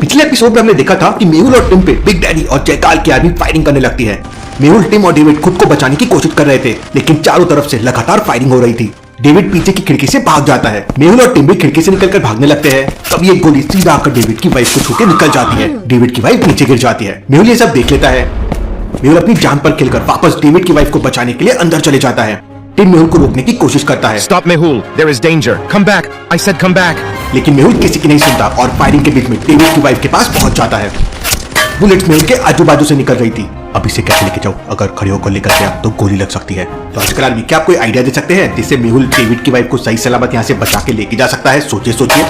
पिछले एपिसोड में हमने देखा था कि मेहुल और टिम पे बिग डैडी और जयकाल की आर्मी फायरिंग करने लगती है। मेहुल, टिम और डेविड खुद को बचाने की कोशिश कर रहे थे, लेकिन चारों तरफ से लगातार फायरिंग हो रही थी। डेविड पीछे की खिड़की से भाग जाता है। मेहुल और टिम भी खिड़की से निकलकर भागने लगते हैं। तभी एक गोली सीधा आकर डेविड की वाइफ को छू के निकल जाती है। डेविड की वाइफ नीचे गिर जाती है। मेहुल ये सब देख लेता है। मेहुल अपनी जान पर खेलकर वापस डेविड की वाइफ को बचाने के लिए अंदर चले जाता है। टिम मेहुल को रोकने की कोशिश करता है। Stop, Mehul. There is danger. Come back. I said come back. लेकिन मेहुल किसी की नहीं सुनता और फायरिंग के बीच में डेविड की वाइफ के पास पहुंच जाता है। बुलेट्स मेहुल के आजू बाजू से निकल रही थी। अब इसे कैसे लेके जाऊं? अगर खड़े होकर लेकर गया तो गोली लग सकती है। तो आजकल आदमी क्या कोई आइडिया दे सकते हैं जिससे मेहुल डेविड की वाइफ को सही सलामत यहाँ से बचा के लेके जा सकता है? सोचिए।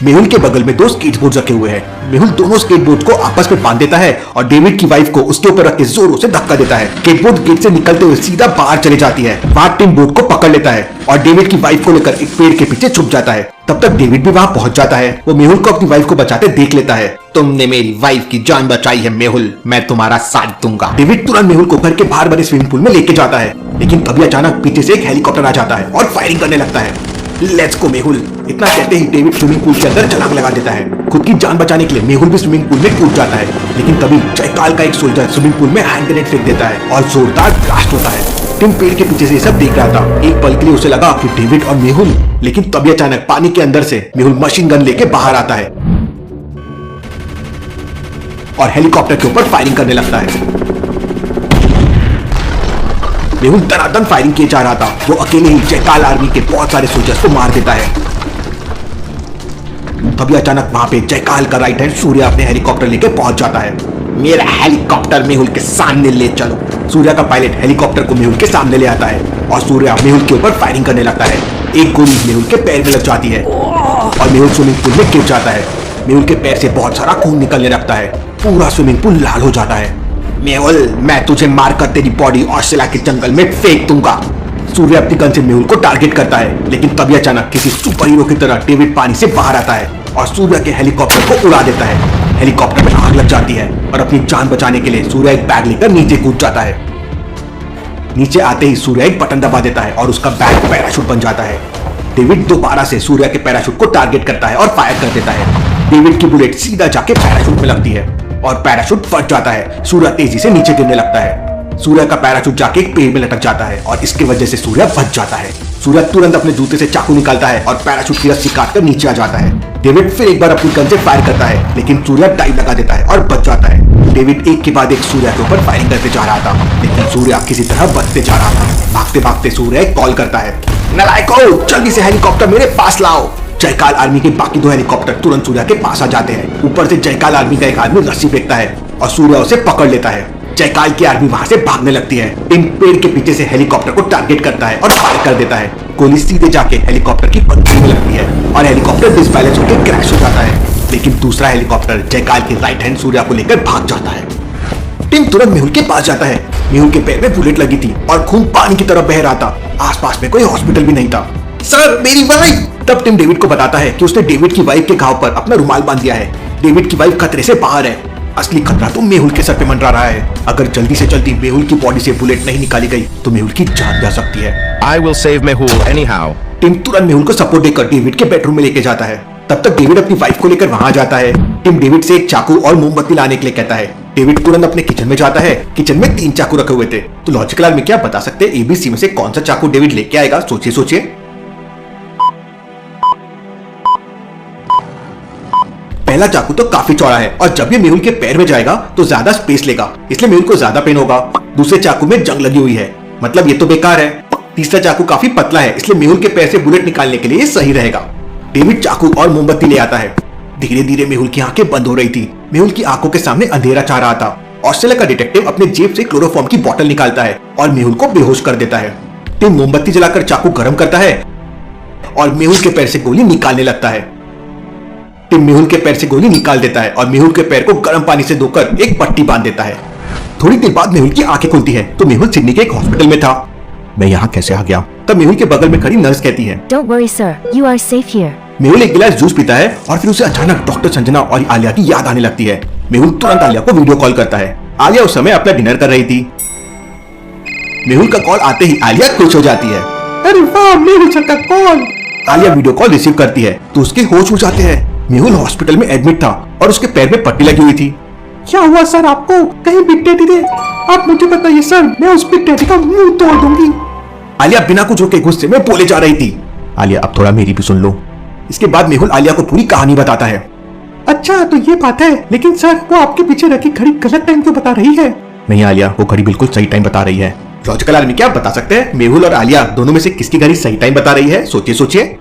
मेहुल के बगल में 2 स्केटबोर्ड रखे हुए हैं। मेहुल दोनों स्केटबोर्ड को आपस में बांध देता है और डेविड की वाइफ को उसके ऊपर रख के जोरों से धक्का देता है। स्केटबोर्ड गेट से निकलते हुए सीधा बाहर चले जाती है। वहां टिम बोर्ड को पकड़ लेता है और डेविड की वाइफ को लेकर एक पेड़ के पीछे छुप जाता है। तब तक डेविड भी वहां पहुंच जाता है। वो मेहुल को अपनी वाइफ को बचाते देख लेता है। तुमने मेरी वाइफ की जान बचाई है मेहुल, मैं तुम्हारा साथ दूंगा। डेविड तुरंत मेहुल को घर के बाहर बने स्विमिंग पूल में लेके जाता है, लेकिन तभी अचानक पीछे से एक हेलीकॉप्टर आ जाता है और फायरिंग करने लगता है। लेट्स गो मेहुल, इतना कहते ही डेविड स्विमिंग पूल के अंदर छलांग लगा देता है। खुद की जान बचाने के लिए मेहुल भी स्विमिंग पूल में कूद जाता है, लेकिन तभी जयकाल का एक सोल्जर स्विमिंग पूल में हैंड ग्रेनेड फेंक देता है और जोरदार ब्लास्ट होता है। टिम पेड़ के पीछे से सब देख रहा था। एक पल के लिए उसे लगा कि डेविड और मेहुल, लेकिन तभी अचानक पानी के अंदर से मेहुल मशीन गन लेके बाहर आता है और हेलीकॉप्टर के ऊपर फायरिंग करने लगता है। मेहुल धनाधन फायरिंग किए जा रहा था। वो अकेले ही जयकाल आर्मी के बहुत सारे सोल्जर्स को मार देता है। तभी अचानक वहां पे जयकाल का राइट हैंड सूर्य अपने हेलीकॉप्टर लेके पहुंच जाता है। मेरा हेलीकॉप्टर मेहुल के सामने ले चलो। सूर्य का पायलट हेलीकॉप्टर को मेहुल के सामने ले आता है और सूर्य मेहुल के ऊपर फायरिंग करने लगता है। एक गोली मेहुल के पैर में लग जाती है और मेहुल स्विमिंग पूल में गिर जाता है। मेहुल के पैर से बहुत सारा खून निकलने लगता है। पूरा स्विमिंग पूल लाल हो जाता है। मेहुल, मैं तुझे मारकर तेरी बॉडी ऑस्ट्रेलिया के जंगल में फेंक दूंगा। सूर्य अपनी गन से मेहुल को टारगेट करता है, लेकिन तभी अचानक किसी सुपर हीरो की तरह डेविड पानी से बाहर आता है और सूर्य के हेलीकॉप्टर को उड़ा देता है। हेलीकॉप्टर में आग लग जाती है और अपनी जान बचाने के लिए सूर्य एक बैग लेकर नीचे कूद जाता है। नीचे आते ही सूर्य एक बटन दबा देता है और उसका बैग पैराशूट बन जाता है। डेविड दोबारा से सूर्य के पैराशूट को टारगेट करता है और फायर कर देता है। डेविड की बुलेट सीधा जाके पैराशूट में लगती है और पैराशूट फट जाता है। सूर्य तेजी से नीचे गिरने लगता है। सूर्य का पैराशूट जाके एक पेड़ में लटक जाता है और इसकी वजह से सूर्य बच जाता है। सूर्य तुरंत अपने जूते से चाकू निकालता है और पैराशूट की रस्सी काटकर नीचे आ जाता है। डेविड फिर एक बार अपनी गन से फायर करता है, लेकिन सूर्य डाइव लगा देता है और बच जाता है। डेविड एक के बाद एक सूर्य के ऊपर फायरिंग करते जा रहा था, लेकिन सूर्य किसी तरह बचते जा रहा था। भागते भागते सूर्य एक कॉल करता है, नालायकों, जल्दी से हेलीकॉप्टर मेरे पास लाओ। जयकाल आर्मी के बाकी 2 हेलीकॉप्टर तुरंत सूर्य के पास आ जाते हैं। ऊपर से जयकाल आर्मी का एक आदमी रस्सी फेंकता है और सूर्य उसे पकड़ लेता है। जयकाल की आर्मी वहां से भागने लगती है। टिम पेड़ के पीछे से हेलीकॉप्टर को टारगेट करता है और फायर कर देता है। गोली सीधे जाके हेलीकॉप्टर की पंखुड़ी में लगती है और हेलीकॉप्टर डिसबैलेंस होकर क्रैश हो जाता है। लेकिन दूसरा हेलीकॉप्टर जयकाल के राइट हैंड सूर्य को लेकर भाग जाता है। टिम तुरंत मेहुल के पास जाता है। मेहुल के पैर में बुलेट लगी थी और खून पानी की तरफ बह रहा था। आसपास में कोई हॉस्पिटल भी नहीं था। सर, मेरी वाइफ! तब टिम डेविड को बताता है कि उसने डेविड की वाइफ के घाव पर अपना रुमाल बांध दिया है। डेविड की वाइफ खतरे से बाहर है। असली खतरा तो मेहुल के सर पे मंडरा रहा है। अगर जल्दी से जल्दी मेहुल की बॉडी से बुलेट नहीं निकाली गई तो मेहुल की जान जा सकती है। I will save Mehul anyhow. Team तुरंत मेहुल को सपोर्ट देकर डेविड के बेडरूम में लेके जाता है। तब तक डेविड अपनी वाइफ को लेकर वहां जाता है। टिम डेविड से एक चाकू और मोमबत्ती लाने के लिए कहता है। डेविड तुरंत अपने किचन में जाता है। किचन में 3 चाकू रखे हुए थे। तो लॉजिकल आदमी क्या बता सकते हैं ABC में से कौन सा चाकू डेविड लेके आएगा? सोचिए। पहला चाकू तो काफी चौड़ा है और जब ये मेहुल के पैर में जाएगा तो ज्यादा स्पेस लेगा, इसलिए मेहुल को ज्यादा पेन होगा। दूसरे चाकू में जंग लगी हुई है, मतलब ये तो बेकार है। तीसरा चाकू काफी पतला है, इसलिए मेहुल के पैर से बुलेट निकालने के लिए ये सही रहेगा। डेविड चाकू और मोमबत्ती ले आता है। धीरे धीरे मेहुल की आंखें बंद हो रही थी। मेहुल की आंखों के सामने अंधेरा छा रहा था। ऑस्ट्रेलिया का डिटेक्टिव अपने जेब से क्लोरोफॉर्म की बोतल निकालता है और मेहुल को बेहोश कर देता है। टिम मोमबत्ती जलाकर चाकू गर्म करता है और मेहुल के पैर से गोली निकालने लगता है। टिम मेहुल के पैर से गोली निकाल देता है और मेहुल के पैर को गर्म पानी से धोकर एक पट्टी बांध देता है। थोड़ी देर बाद मेहुल की आंखें खुलती है तो मेहुल सिडनी के एक हॉस्पिटल में था। मैं यहाँ कैसे आ गया? तब मेहुल के बगल में खड़ी नर्स कहती है, Don't worry, sir. You are safe here. Mehul एक गिलास जूस पीता है और फिर उसे अचानक डॉक्टर संजना और आलिया की याद आने लगती है। मेहुल तुरंत आलिया को वीडियो कॉल करता है। आलिया उस समय अपना डिनर कर रही थी। मेहुल का कॉल आते ही आलिया खुश हो जाती है। अरे वाह, मेहुल सर का call. Alia video call receive करती है तो उसके होश उड़ जाते हैं। मेहुल हॉस्पिटल में एडमिट था और उसके पैर में पट्टी लगी हुई थी। क्या हुआ सर आपको? कहीं बिग डैडी थे? आप मुझे बताइए सर, मैं उस बिग डैडी का मुंह तोड़ दूंगी। आलिया बिना कुछ रोके गुस्से में बोले जा रही थी। आलिया अब थोड़ा मेरी भी सुन लो। इसके बाद मेहुल आलिया को पूरी कहानी बताता है। अच्छा तो ये बात है, लेकिन सर वो आपके पीछे रखी घड़ी गलत टाइम क्यों बता रही है? नहीं आलिया, वो घड़ी बिल्कुल सही टाइम बता रही है। लॉजिकल आदमी क्या बता सकते हैं, मेहुल और आलिया दोनों में से किसकी घड़ी सही टाइम बता रही है? सोचिए सोचिए।